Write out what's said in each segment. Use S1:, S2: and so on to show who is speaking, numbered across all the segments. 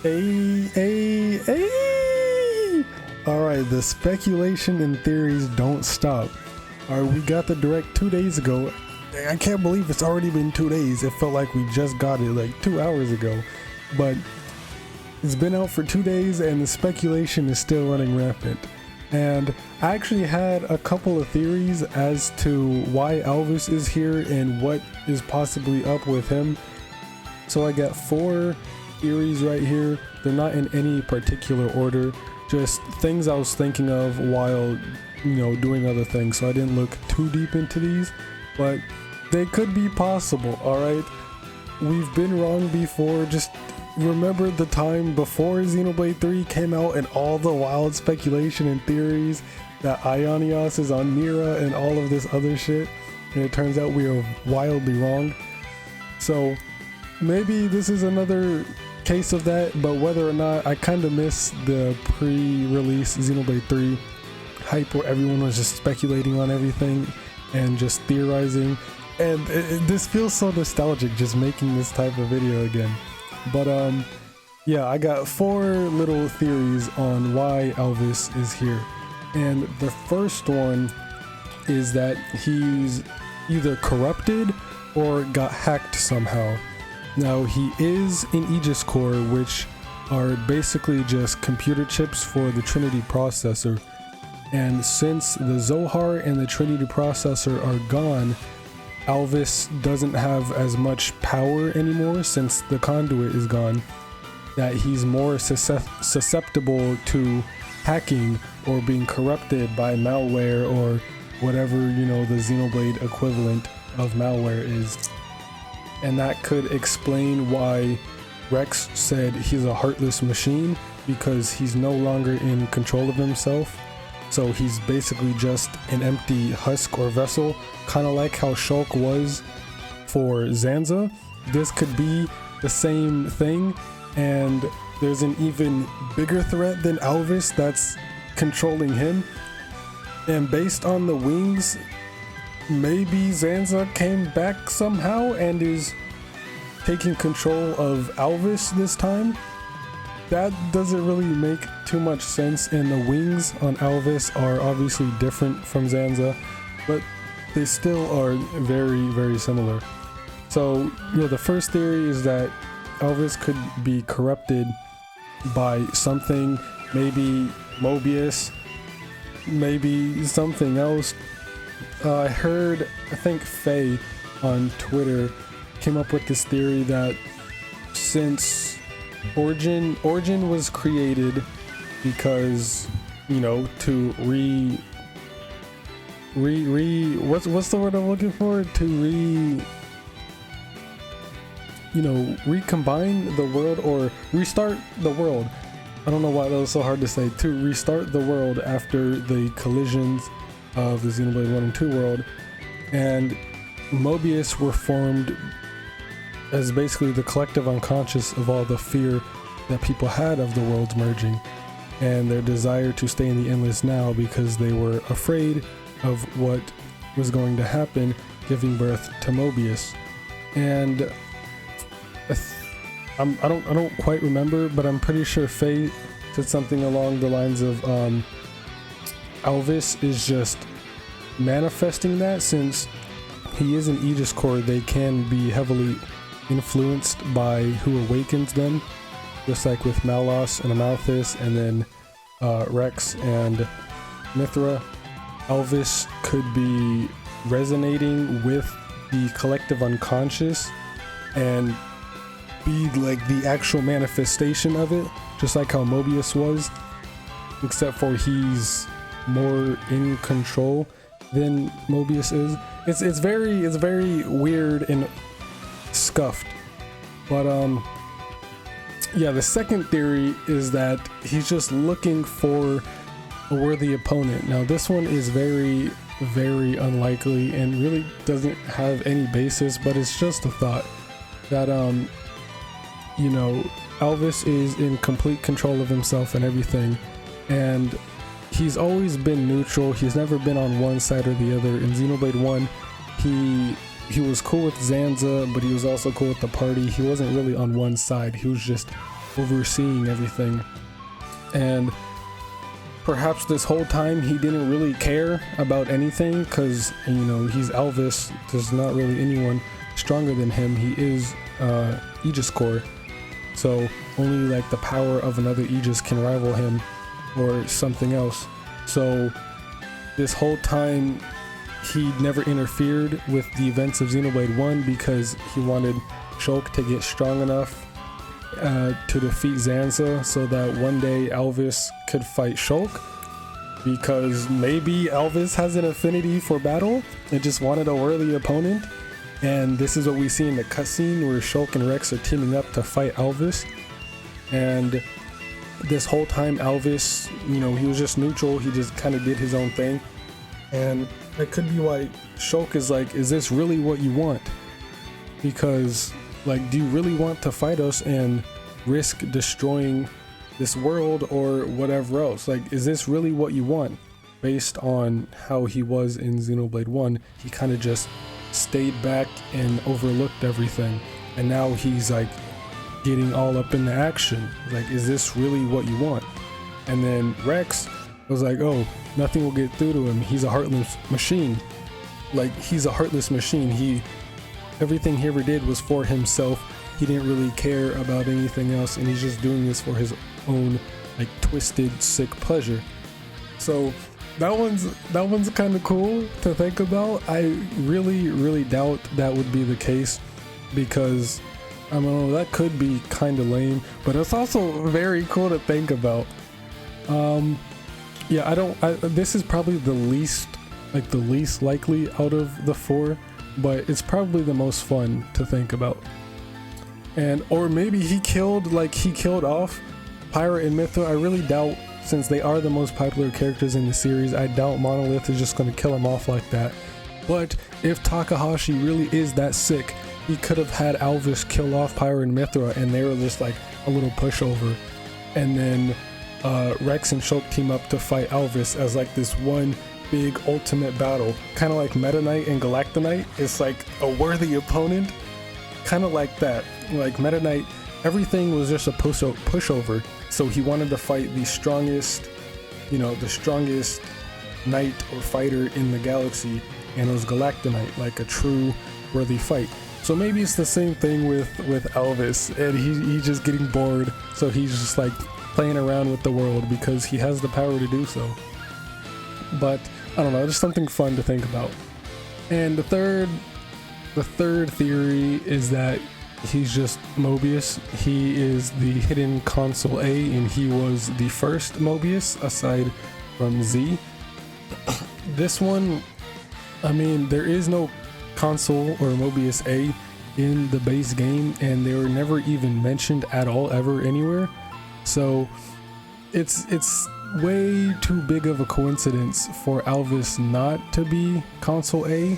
S1: Hey. Alright, the speculation and theories don't stop. Alright, we got the direct 2 days ago. I can't believe it's already been 2 days. It felt like we just got it like 2 hours ago. But it's been out for 2 days and the speculation is still running rampant. And I actually had a couple of theories as to why Alvis is here and what is possibly up with him. So I got 4 theories right here. They're not in any particular order, just things I was thinking of while, doing other things. So I didn't look too deep into these, but they could be possible. All right, we've been wrong before. Just remember the time before Xenoblade 3 came out and all the wild speculation and theories that Ionios is on Mira and all of this other shit, and it turns out we are wildly wrong. So maybe this is another case of that, but whether or not, I kind of miss the pre-release Xenoblade 3 hype where everyone was just speculating on everything and just theorizing, and this feels so nostalgic just making this type of video again. But yeah, I got 4 little theories on why Alvis is here, and the first one is that he's either corrupted or got hacked somehow. Now, he is in Aegis Core, which are basically just computer chips for the Trinity processor. And since the Zohar and the Trinity processor are gone, Alvis doesn't have as much power anymore since the conduit is gone, that he's more susceptible to hacking or being corrupted by malware or whatever, the Xenoblade equivalent of malware is. And that could explain why Rex said he's a heartless machine, because he's no longer in control of himself. So he's basically just an empty husk or vessel, kind of like how Shulk was for Zanza. This could be the same thing, and there's an even bigger threat than Alvis that's controlling him. And based on the wings, maybe Zanza came back somehow and is taking control of Alvis this time. That doesn't really make too much sense, and the wings on Alvis are obviously different from Zanza, but they still are very, very similar. So, the first theory is that Alvis could be corrupted by something, maybe Mobius, maybe something else. I think Faye on Twitter came up with this theory that since Origin was created because, to what's the word I'm looking for? To recombine the world or restart the world. I don't know why that was so hard to say. To restart the world after the collisions of the Xenoblade 1 and 2 world, and Mobius were formed as basically the collective unconscious of all the fear that people had of the worlds merging and their desire to stay in the Endless now because they were afraid of what was going to happen, giving birth to Mobius. And I don't quite remember, but I'm pretty sure Faye said something along the lines of Alvis is just manifesting that. Since he is in Aegis Core, they can be heavily influenced by who awakens them, just like with Malos and Amalthus, and then Rex and Mithra. Alvis could be resonating with the collective unconscious and be like the actual manifestation of it, just like how Mobius was, except for he's more in control than Mobius is. It's very weird and scuffed. But yeah, the second theory is that he's just looking for a worthy opponent. Now this one is very, very unlikely and really doesn't have any basis, but it's just a thought that Alvis is in complete control of himself and everything, and he's always been neutral. He's never been on one side or the other. In Xenoblade 1, he was cool with Zanza, but he was also cool with the party. He wasn't really on one side. He was just overseeing everything. And perhaps this whole time he didn't really care about anything, because, you know, he's Alvis. There's not really anyone stronger than him. He is Aegis Core, so only like the power of another Aegis can rival him or something else. So this whole time he never interfered with the events of Xenoblade 1 because he wanted Shulk to get strong enough to defeat Zanza, so that one day Alvis could fight Shulk, because maybe Alvis has an affinity for battle and just wanted a worthy opponent. And this is what we see in the cutscene where Shulk and Rex are teaming up to fight Alvis. And this whole time Alvis, you know, he was just neutral. He just kind of did his own thing. And that could be why Shulk is like, is this really what you want? Because, like, do you really want to fight us and risk destroying this world or whatever else? Like, is this really what you want? Based on how he was in Xenoblade 1, he kind of just stayed back and overlooked everything. And now he's like getting all up in the action. Like, is this really what you want? And then Rex was like, oh, nothing will get through to him. He's a heartless machine. Like, he's a heartless machine. Everything he ever did was for himself. He didn't really care about anything else, and he's just doing this for his own, like, twisted, sick pleasure. So that one's kind of cool to think about. I really doubt that would be the case, because I don't know, that could be kind of lame, but it's also very cool to think about. Yeah, this is probably the least likely out of the four, but it's probably the most fun to think about. And or maybe he killed off Pyra and Mythra. I really doubt, since they are the most popular characters in the series, I doubt Monolith is just going to kill him off like that. But if Takahashi really is that sick, he could have had Alvis kill off Pyra and Mythra, and they were just like a little pushover. And then Rex and Shulk team up to fight Alvis as like this one big ultimate battle, kind of like Meta Knight and Galacta Knight. It's like a worthy opponent, kind of like that. Like Meta Knight, everything was just a pushover, so he wanted to fight the strongest knight or fighter in the galaxy, and it was Galacta Knight, like a true worthy fight. So maybe it's the same thing with Alvis, and he's just getting bored, so he's just like playing around with the world because he has the power to do so. But I don't know, just something fun to think about. And the third theory is that he's just Mobius. He is the hidden Console A, and he was the first Mobius aside from Z. This one, I mean, there is no Console or Mobius A in the base game, and they were never even mentioned at all ever anywhere. So it's way too big of a coincidence for Alvis not to be Console A.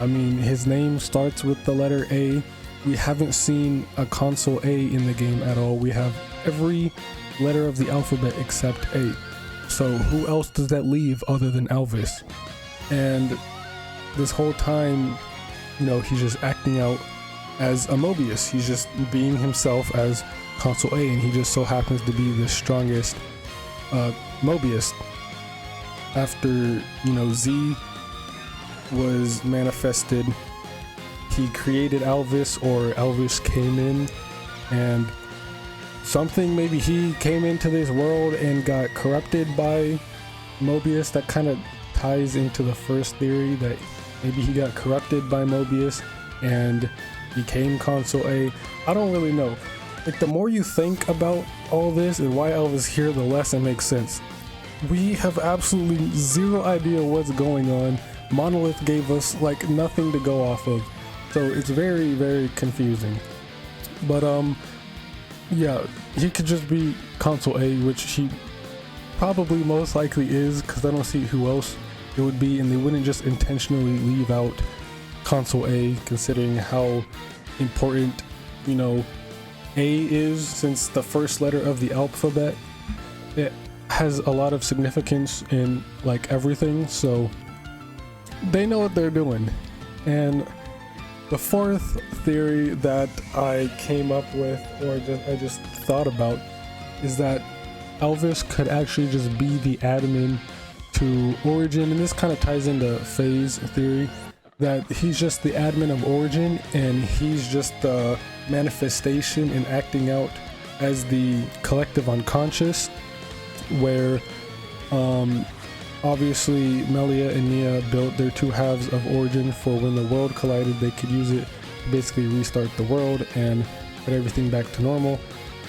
S1: I mean, his name starts with the letter A. We haven't seen a Console A in the game at all. We have every letter of the alphabet except A. So who else does that leave other than Alvis? And this whole time, you know, he's just acting out as a Mobius. He's just being himself as Console A, and he just so happens to be the strongest Mobius. After, you know, Z was manifested, he created Alvis, or Alvis came in, and maybe he came into this world and got corrupted by Mobius. That kind of ties into the first theory, that maybe he got corrupted by Mobius and became Console A. I don't really know. Like, the more you think about all this and why Alvis here, the less it makes sense. We have absolutely zero idea what's going on. Monolith gave us like nothing to go off of, so it's very, very confusing. But yeah, he could just be Console A, which he probably most likely is, because I don't see who else it would be, and they wouldn't just intentionally leave out Console A, considering how important, you know, A is, since the first letter of the alphabet. It has a lot of significance in like everything, so they know what they're doing. And The fourth theory that I came up with, or I just thought about, is that Alvis could actually just be the admin to Origin, and this kind of ties into Faye's theory that he's just the admin of Origin and he's just the manifestation and acting out as the collective unconscious, where obviously Melia and Nia built their two halves of Origin for when the world collided, they could use it to basically restart the world and put everything back to normal,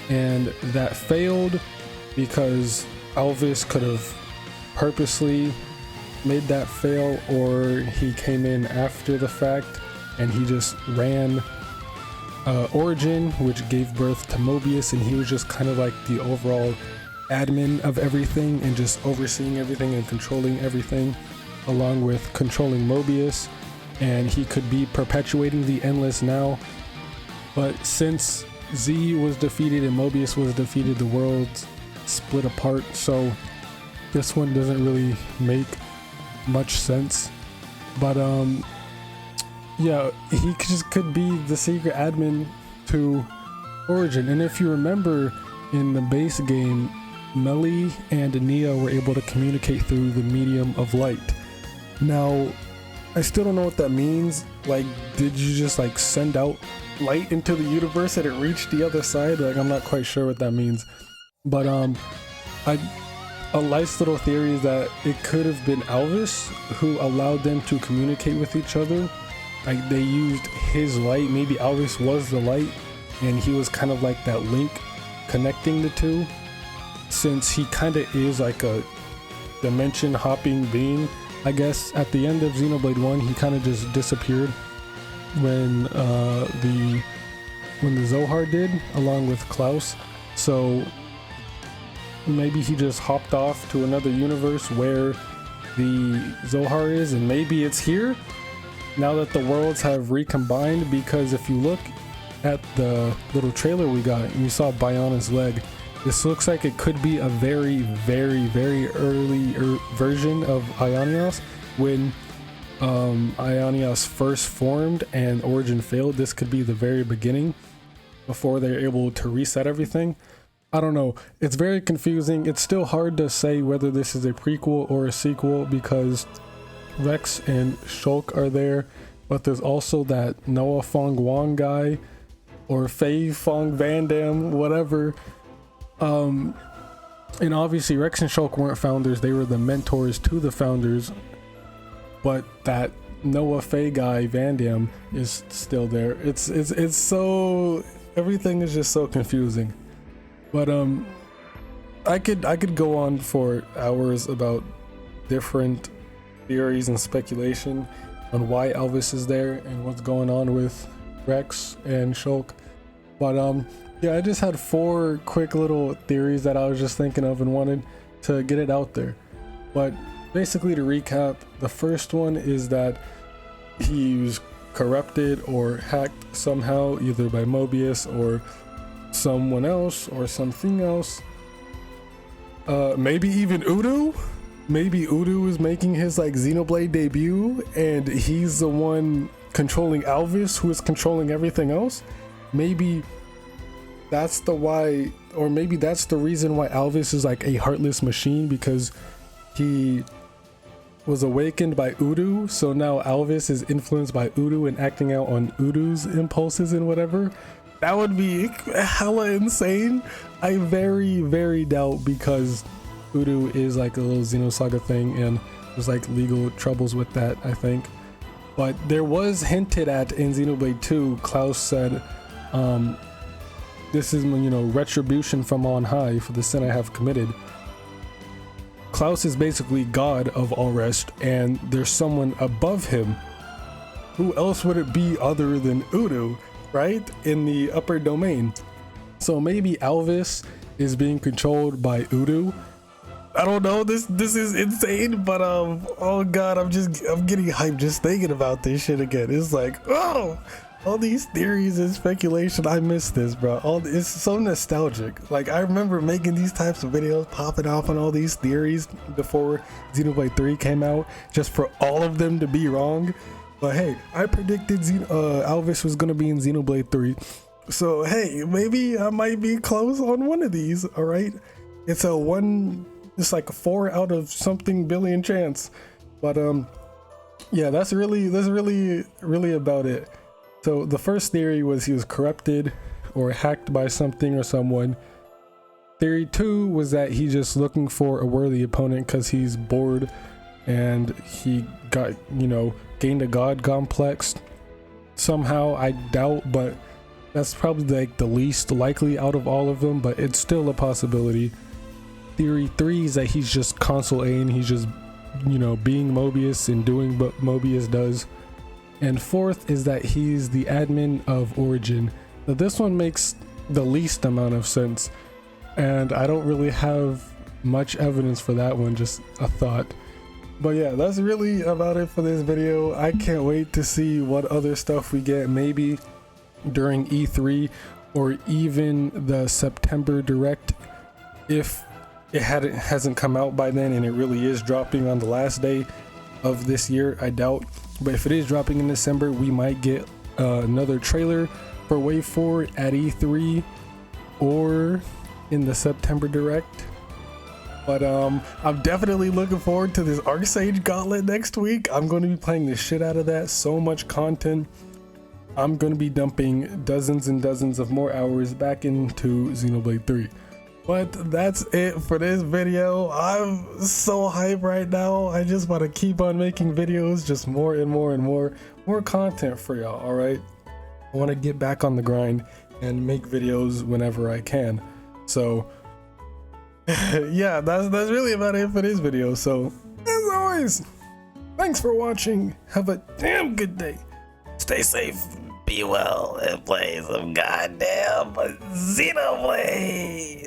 S1: and that failed because Alvis could have purposely made that fail, or he came in after the fact and he just ran Origin, which gave birth to Mobius, and he was just kind of like the overall admin of everything and just overseeing everything and controlling everything, along with controlling Mobius, and he could be perpetuating the Endless now. But since Z was defeated and Mobius was defeated, the worlds split apart, so this one doesn't really make much sense. But yeah, he just could be the secret admin to Origin. And if you remember, in the base game, Melly and Nia were able to communicate through the medium of light. Now, I still don't know what that means. Like, did you just like send out light into the universe and it reached the other side? Like, I'm not quite sure what that means. But a nice little theory is that it could have been Alvis who allowed them to communicate with each other. Like, they used his light. Maybe Alvis was the light and he was kind of like that link connecting the two, since he kind of is like a dimension hopping being. I guess at the end of Xenoblade 1 he kind of just disappeared when the Zohar did, along with Klaus. So maybe he just hopped off to another universe where the Zohar is, and maybe it's here now that the worlds have recombined. Because if you look at the little trailer we got and you saw Biona's leg, this looks like it could be a very, very, very early version of Ionios, when Ionios first formed and Origin failed. This could be the very beginning before they're able to reset everything. I don't know. It's very confusing. It's still hard to say whether this is a prequel or a sequel, because Rex and Shulk are there, but there's also that Noah Fong Wong guy, or Faye Fong Van Dam, whatever. And obviously Rex and Shulk weren't founders, they were the mentors to the founders, but that Noah Faye guy, Van Dam, is still there. It's so, everything is just so confusing. But I could go on for hours about different theories and speculation on why Alvis is there and what's going on with Rex and Shulk. But yeah, I just had 4 quick little theories that I was just thinking of and wanted to get it out there. But basically, to recap, the first one is that he was corrupted or hacked somehow, either by Mobius or someone else or something else. Maybe even Udo? Maybe Udo is making his like Xenoblade debut and he's the one controlling Alvis, who is controlling everything else. Maybe that's the why, or maybe that's the reason why Alvis is like a heartless machine, because he was awakened by Udo, so now Alvis is influenced by Udo and acting out on Udo's impulses and whatever. That would be hella insane. I very, very doubt, because Udo is like a little Xenosaga thing and there's like legal troubles with that, I think. But there was hinted at in Xenoblade 2, Klaus said, this is, you know, retribution from on high for the sin I have committed. Klaus is basically god of all rest, and there's someone above him. Who else would it be other than Udo, right? In the upper domain. So maybe Alvis is being controlled by Udo. I don't know, this is insane, but oh god, I'm getting hyped just thinking about this shit again. It's like, oh, all these theories and speculation. I miss this, bro. It's so nostalgic. Like, I remember making these types of videos, popping off on all these theories before Xenoblade 3 came out, just for all of them to be wrong. But hey, I predicted Alvis was gonna be in Xenoblade 3. So hey, maybe I might be close on one of these, all right? It's like a 4 out of something billion chance. But yeah, that's really about it. So the first theory was he was corrupted or hacked by something or someone. Theory 2 was that he's just looking for a worthy opponent because he's bored and he got, gained a god complex somehow. I doubt, but that's probably like the least likely out of all of them, but it's still a possibility. Theory 3 is that he's just console A and he's just, being Mobius and doing what Mobius does. And fourth is that he's the admin of Origin. Now this one makes the least amount of sense, and I don't really have much evidence for that one, just a thought. But yeah, that's really about it for this video. I can't wait to see what other stuff we get, maybe during E3 or even the September Direct, if it hasn't come out by then and it really is dropping on the last day of this year. I doubt, but if it is dropping in December, we might get another trailer for Wave 4 at E3 or in the September Direct. But I'm definitely looking forward to this Arcsage Gauntlet next week. I'm going to be playing the shit out of that. So much content. I'm going to be dumping dozens and dozens of more hours back into Xenoblade 3. But that's it for this video. I'm so hyped right now. I just want to keep on making videos, just more and more and more content for y'all. All right, I want to get back on the grind and make videos whenever I can. So yeah, that's really about it for this video. So as always, thanks for watching. Have a damn good day. Stay safe, be well, and play some goddamn Xenoblade.